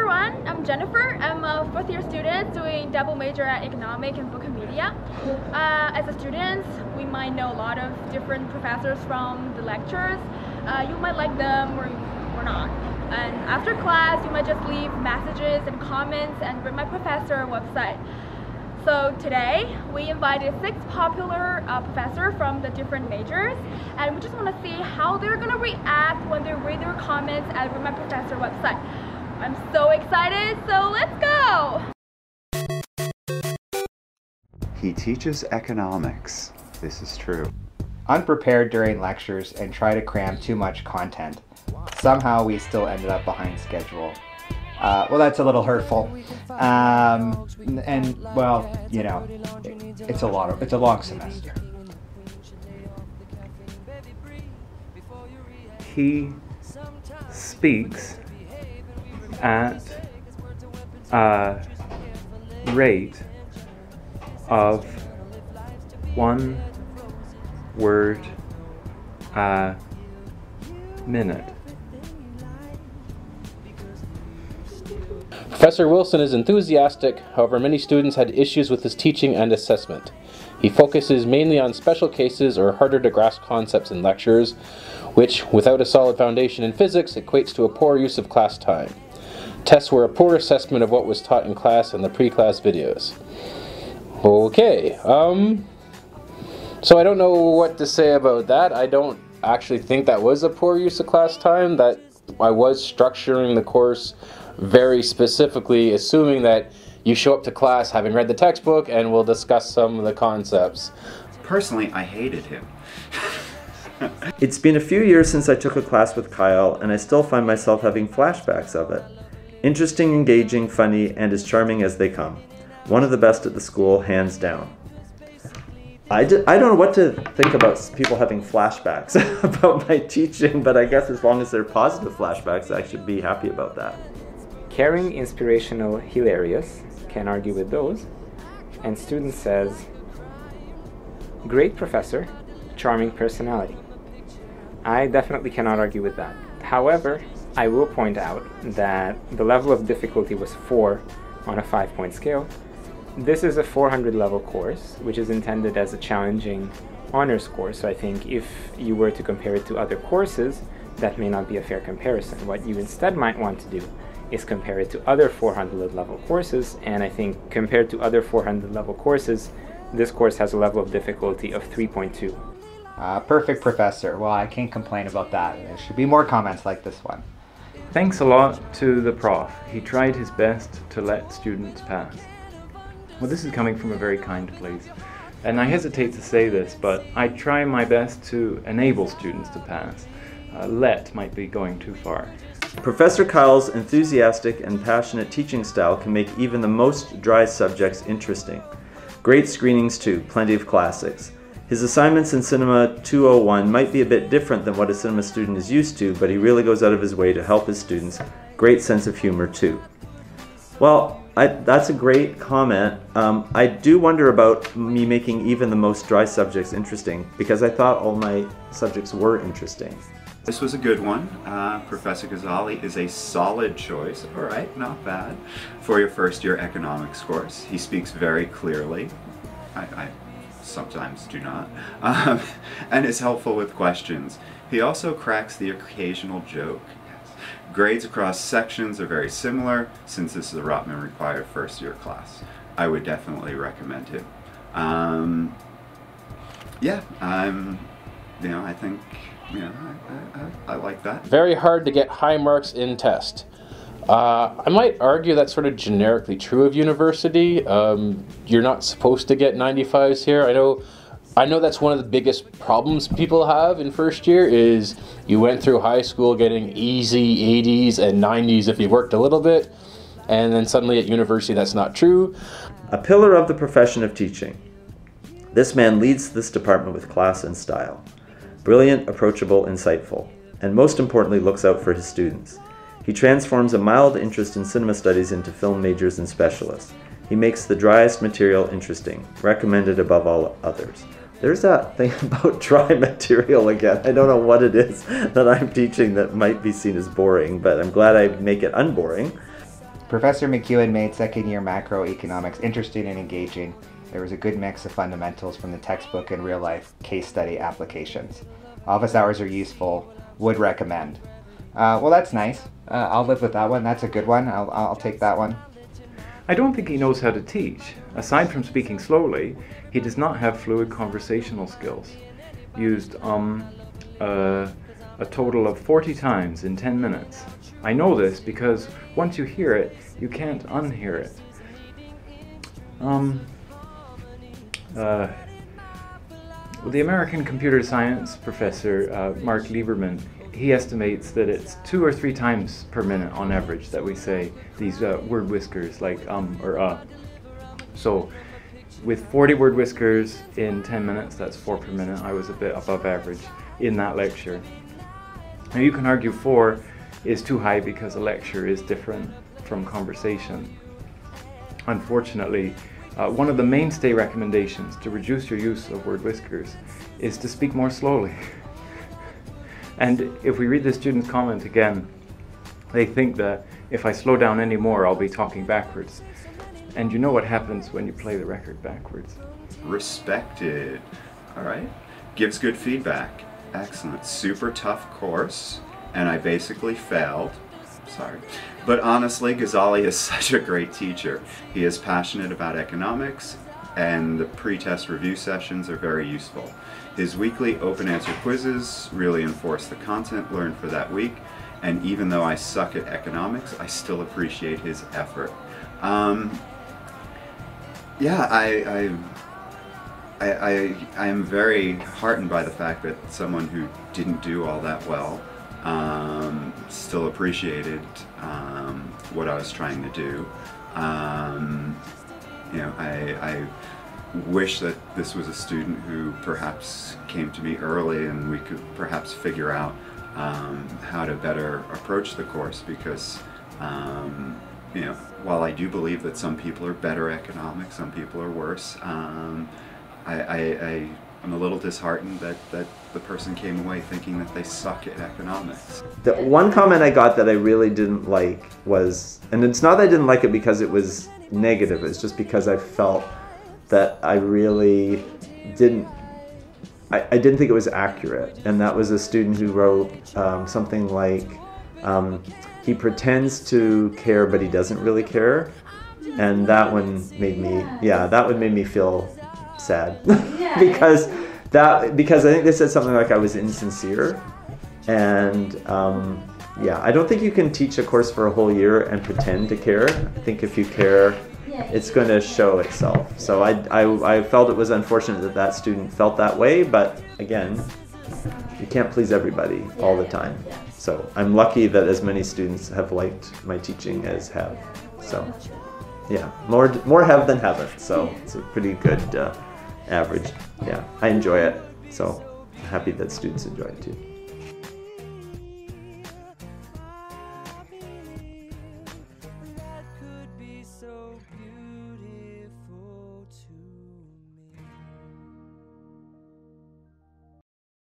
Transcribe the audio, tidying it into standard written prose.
everyone, I'm Jennifer. I'm a fourth-year student doing double major at Economic and Book and Media. As a student, we might know a lot of different professors from the lectures. You might like them or not. And after class, you might just leave messages and comments and read my professor website. So today, we invited 6 popular professors from the different majors, and we just want to see how they're going to react when they read their comments at my professor website. I'm so excited, so let's go! He teaches economics. This is true. Unprepared during lectures and try to cram too much content. Somehow we still ended up behind schedule. Well, that's a little hurtful. And well, you know, it's a long semester. He speaks at a rate of 1 word a minute. Professor Wilson is enthusiastic, however many students had issues with his teaching and assessment. He focuses mainly on special cases or harder to grasp concepts in lectures, which, without a solid foundation in physics, equates to a poor use of class time. Tests were a poor assessment of what was taught in class and the pre-class videos. Okay, so I don't know what to say about that. I don't actually think that was a poor use of class time, that I was structuring the course very specifically, assuming that you show up to class having read the textbook and we'll discuss some of the concepts. Personally, I hated him. It's been a few years since I took a class with Kyle, and I still find myself having flashbacks of it. Interesting, engaging, funny, and as charming as they come. One of the best at the school, hands down. I don't know what to think about people having flashbacks about my teaching, but I guess as long as they're positive flashbacks, I should be happy about that. Caring, inspirational, hilarious, can't argue with those. And student says, great professor, charming personality. I definitely cannot argue with that. However, I will point out that the level of difficulty was 4 on a 5-point scale. This is a 400 level course, which is intended as a challenging honors course. So I think if you were to compare it to other courses, that may not be a fair comparison. What you instead might want to do is compare it to other 400 level courses, and I think compared to other 400 level courses, this course has a level of difficulty of 3.2. Perfect professor. Well, I can't complain about that. There should be more comments like this one. Thanks a lot to the prof. He tried his best to let students pass. Well, this is coming from a very kind place, and I hesitate to say this, but I try my best to enable students to pass. Let might be going too far. Professor Kyle's enthusiastic and passionate teaching style can make even the most dry subjects interesting. Great screenings too, plenty of classics. His assignments in Cinema 201 might be a bit different than what a cinema student is used to, but he really goes out of his way to help his students. Great sense of humor too. Well, that's a great comment. I do wonder about me making even the most dry subjects interesting, because I thought all my subjects were interesting. This was a good one. Professor Ghazali is a solid choice, all right, not bad, for your first year economics course. He speaks very clearly. I sometimes do not, and is helpful with questions. He also cracks the occasional joke. Grades across sections are very similar, since this is a Rotman required first year class. I would definitely recommend him. Yeah, you know, I think, you know, I like that. Very hard to get high marks in test. I might argue that's sort of generically true of university. You're not supposed to get 95s here. I know that's one of the biggest problems people have in first year is you went through high school getting easy 80s and 90s if you worked a little bit, and then suddenly at university that's not true. A pillar of the profession of teaching. This man leads this department with class and style. Brilliant, approachable, insightful, and most importantly looks out for his students. He transforms a mild interest in cinema studies into film majors and specialists. He makes the driest material interesting, recommended above all others. There's that thing about dry material again. I don't know what it is that I'm teaching that might be seen as boring, but I'm glad I make it unboring. Professor McEwen made second-year macroeconomics interesting and engaging. There was a good mix of fundamentals from the textbook and real-life case study applications. Office hours are useful. Would recommend. Well, that's nice. I'll live with that one. That's a good one. I'll take that one. I don't think he knows how to teach. Aside from speaking slowly, he does not have fluid conversational skills. Used a total of 40 times in 10 minutes. I know this because once you hear it, you can't unhear it. The American computer science professor, Mark Lieberman, he estimates that it's 2 or 3 times per minute on average that we say these word whiskers like or So with 40 word whiskers in 10 minutes, that's 4 per minute. I was a bit above average in that lecture. Now you can argue 4 is too high because a lecture is different from conversation. Unfortunately, one of the mainstay recommendations to reduce your use of word whiskers is to speak more slowly. And if we read the student's comment again, they think that if I slow down any more, I'll be talking backwards. And you know what happens when you play the record backwards. Respected. All right. Gives good feedback. Excellent. Super tough course, and I basically failed. Sorry. But honestly, Ghazali is such a great teacher. He is passionate about economics, and the pre-test review sessions are very useful. His weekly open answer quizzes really enforce the content learned for that week, and even though I suck at economics, I still appreciate his effort. Yeah, I am very heartened by the fact that someone who didn't do all that well still appreciated what I was trying to do. You know, I wish that this was a student who perhaps came to me early and we could perhaps figure out how to better approach the course, because you know, while I do believe that some people are better at economics, some people are worse, I'm a little disheartened that the person came away thinking that they suck at economics. The one comment I got that I really didn't like was, and it's not that I didn't like it because it was negative, it's just because I felt that I really didn't, I didn't think it was accurate. And that was a student who wrote something like, he pretends to care but he doesn't really care. And that one made me, that one made me feel sad. because I think they said something like I was insincere. And I don't think you can teach a course for a whole year and pretend to care. I think if you care, it's going to show itself. So I felt it was unfortunate that that student felt that way, but again, you can't please everybody all the time. So I'm lucky that as many students have liked my teaching as have. So yeah, more have than haven't. So it's a pretty good average. Yeah, I enjoy it. So I'm happy that students enjoy it too.